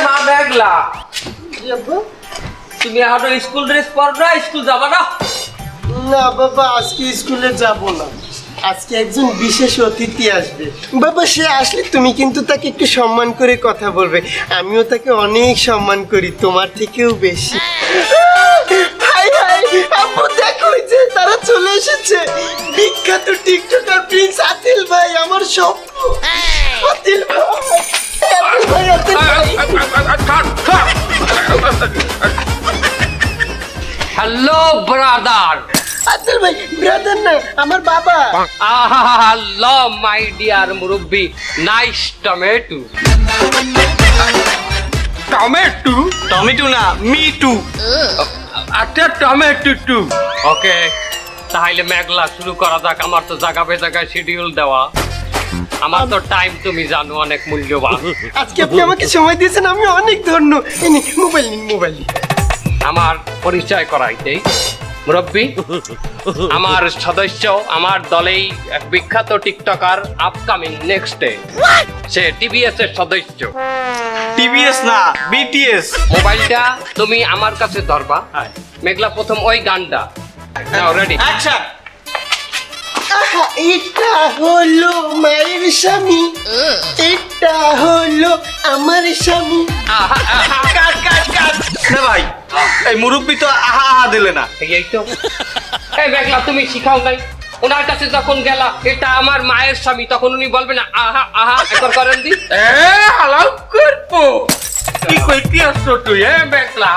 মা মেঘলা তুমি এখন স্কুল ড্রেস পরো না, স্কুল যাবা না? না বাবা, আজকে স্কুলে যাব না। আজকে একজন বিশেষ অতিথি আসবে বাবা। সে আসলে তুমি কিন্তু তাকে একটু সম্মান করে কথা বলবে। আমিও তাকে অনেক সম্মান করি, তোমার থেকেও বেশি। হাই হাই আব্বু, দেখো যে তারা চলে এসেছে। বিখ্যাত টিকটকার প্রিন্স আতিল ভাই, আমার স্বপ্ন। আতিল ভাই, আতিল ভাই, আতিল ভাই। Hello brother. আতিল ভাই ব্রাদার না, আমার বাবা। হ্যালো মাই ডিয়ার মুরব্বি, নাইস টমেটো। টমেটো? টমেটো না, মিটু। আচ্ছা টমেটো টু। ওকে, তাহলে মেঘলা শুরু করা যাক। আমার তো জায়গা জায়গায় শিডিউল দেওয়া, আমার তো টাইম তুমি জানো অনেক মূল্যবান। আজকে আপনি আমাকে সময় দিয়েছেন, আমি অনেক ধন্য। মোবাইল নিন, মোবাইল নিন। আমার পরিচয় করাইতেই মুরব্বী, আমার সদস্য, আমার দলেই এক বিখ্যাত টিকটকার, আপকামিং নেক্সট ডে সে টিভিএস এর সদস্য। টিভিএস না, বিটিএস। মোবাইলটা তুমি আমার কাছে ধরবা। মেঘলা প্রথম ওই গানটা নাও, রেডি আচ্ছা। এটা হলো মায়ের স্বামী, এটা হলো আমার স্বামী। কাট কাট কাট না ভাই, এই মুরব্বি তো আহা আহা দিলে না। এই তো এই মেঘলা, তুমি শিখাও নাই? ওনার কাছে যখন গেলা এটা আমার মায়ের স্বামী, তখন উনি বলবে না আহা আহা একবার করেন দি? হালাও করবো কি কইতে আসছো তুই? মেঘলা,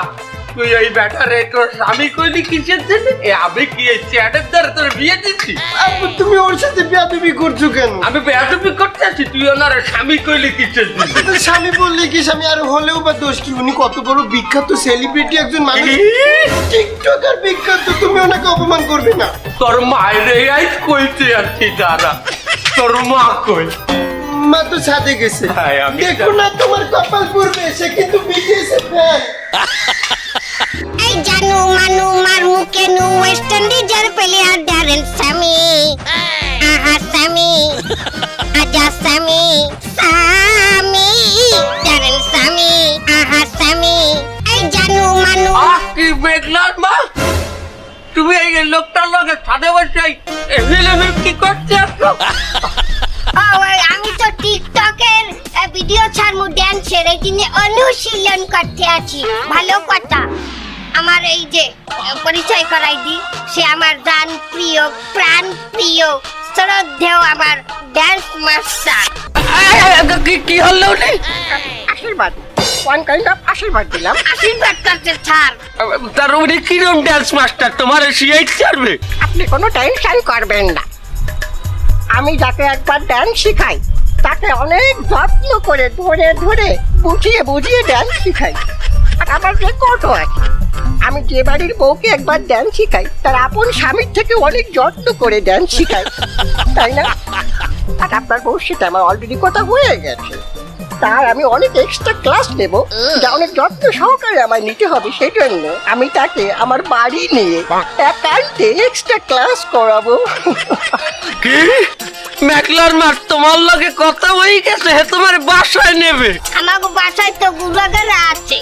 তুই এই ব্যাটারে তোর স্বামী কইলি কিসের জন্য? আমি কি এই চ্যাটের দ্বারা তোর বিয়ে দিচ্ছি? আব্বু, তুমি ওর সাথে বেয়াদবি করছো কেন? আমি বেয়াদবি করতে আছি, তুই ওনার স্বামী কইলি কিসের জন্য? তো স্বামী বললে কি স্বামী, আর হলেও বা দোষ কি? উনি কত বড় বিখ্যাত সেলিব্রিটি একজন মানুষ, টিকটকার বিখ্যাত। তুমি ওনাকে অপমান করবে না। তোর মায়ের এই কইতে আছি দাঁড়া, তোর মা কই? মা তো ছাদে গেছে। হ্যাঁ, আমি দেখো না তোমার কপাল পড়বে, সে কিন্তু বিটিএস এর ফ্যান। এই জানু মানু মার মুখে নু ওয়েস্ট ইন্ডিজের প্লেয়ার ড্যারেন স্যামি। আহা স্যামি, আজা স্যামি, স্যামি ড্যারেন স্যামি, আহা স্যামি। এই জানু মানু। কি মেঘলার মা, তুমি এই লোকটার লগে ছাদে বসে এভেলেবেল কি করতে আসছো? আমি তো টিকটকের ভিডিও ছাড়মু ড্যান্সের, এই দিনে অনুশীলন করতে আছি। ভালো কথা, আমার এই যে পরিচয় করাই দি, সে আমার জান প্রিয়, প্রাণ প্রিয়, শ্রদ্ধেয় আমার ড্যান্স মাস্টার। কি হলো রে? আশীর্বাদ, ওয়ান কাইন্ড অফ আশীর্বাদ দিলাম। আশীর্বাদ করতে ছাড়। তার উনি কিরম ড্যান্স মাস্টার, তোমার শিখাইতে পারবে? আপনি কোনো টেনশন করবেন না। আমি যাকে একবার ড্যান্স শিখাই তাকে অনেক যত্ন করে ধরে ধরে বুঝিয়ে বুঝিয়ে ড্যান্স শিখাই। আর আমার রেকর্ডও আছে। আমি যে বাড়ির বউকে একবার ড্যান্স শিখাই তার আপন স্বামীর থেকে অনেক যত্ন করে ড্যান্স শিখাই, তাই না? আর আপনার বউর সাথে আমার অলরেডি কথা হয়ে গেছে। তার আমি অনেক এক্সট্রা ক্লাস নেব, যা অনেক যত্ন সহকারে আমায় নিতে হবে। সেই জন্য আমি তাকে আমার বাড়ি নিয়ে একান্তে এক্সট্রা ক্লাস করাবো। কি মেঘলার মা, তোমার লগে কথা হয়ে গেছে, হে তোমার বাসায় নেবে? আমার বাসায় তো গুলাগারা আছে,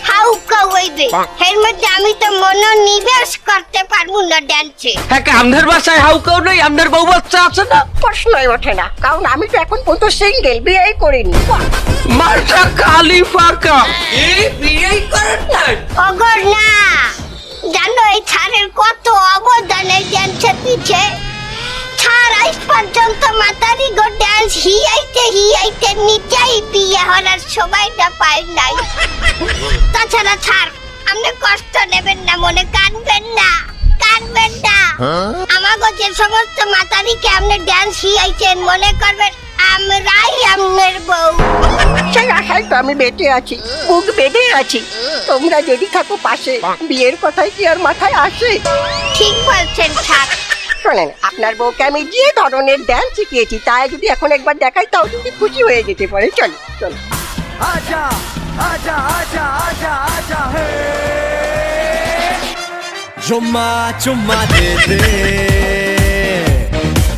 হাউকা হইবে। এর মধ্যে আমি তো মনোনিবেশ করতে পারবো না ড্যান্সে। হ্যাঁ, আমাদের বাসায় হাউকাও নেই, আমাদের বউ বাচ্চা আছে না? প্রশ্নই ওঠে না, কারণ আমি তো এখন পর্যন্ত সিঙ্গেল, বিয়ে করিনি। মারটা কালি ফাঁকা, বিয়েই করেন নাই? অগর না, জানো এই ছাড়ের কত অবদান এই ড্যান্সের পিছে। ছাড় আজ পর্যন্ত মাতারি গো ড্যান্স হিয়াইতে নিচাই বিয়ে হওয়ার সময়টা পায় নাই। তাছাড়া ছাড়, আপনি কষ্ট নেবেন না, মনে কাঁদবেন না, কাঁদবেন না। আমাকে যে সমস্ত মাতারিকে আপনি ড্যান্স হিয়াইছেন মনে করবেন আমরাই আপনার বউ। সেই আশায় তো আমি বেঁচে আছি, বুক বেঁধে আছি। তোমরা যদি থাকো পাশে, বিয়ের কথাই কি আর মাথায় আসে? ঠিক বলছেন ছাড়। শোনেন, আপনার বউকে আমি যে ধরনের ড্যান্স শিখিয়েছি তাই যদি এখন একবার দেখাই তাও যদি খুশি হয়ে যেতে পারে। চলো চলো। आजा आजा आजा आजा आजा हे चुम्मा चुम्मा दे दे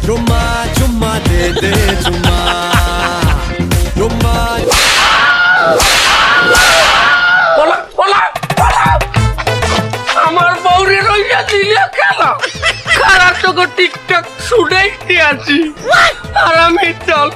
चुम्मा चुम्मा दे दे चुम्मा चुम्मा সারা তোকে টিকটক শুনেই আছি আর আমি চল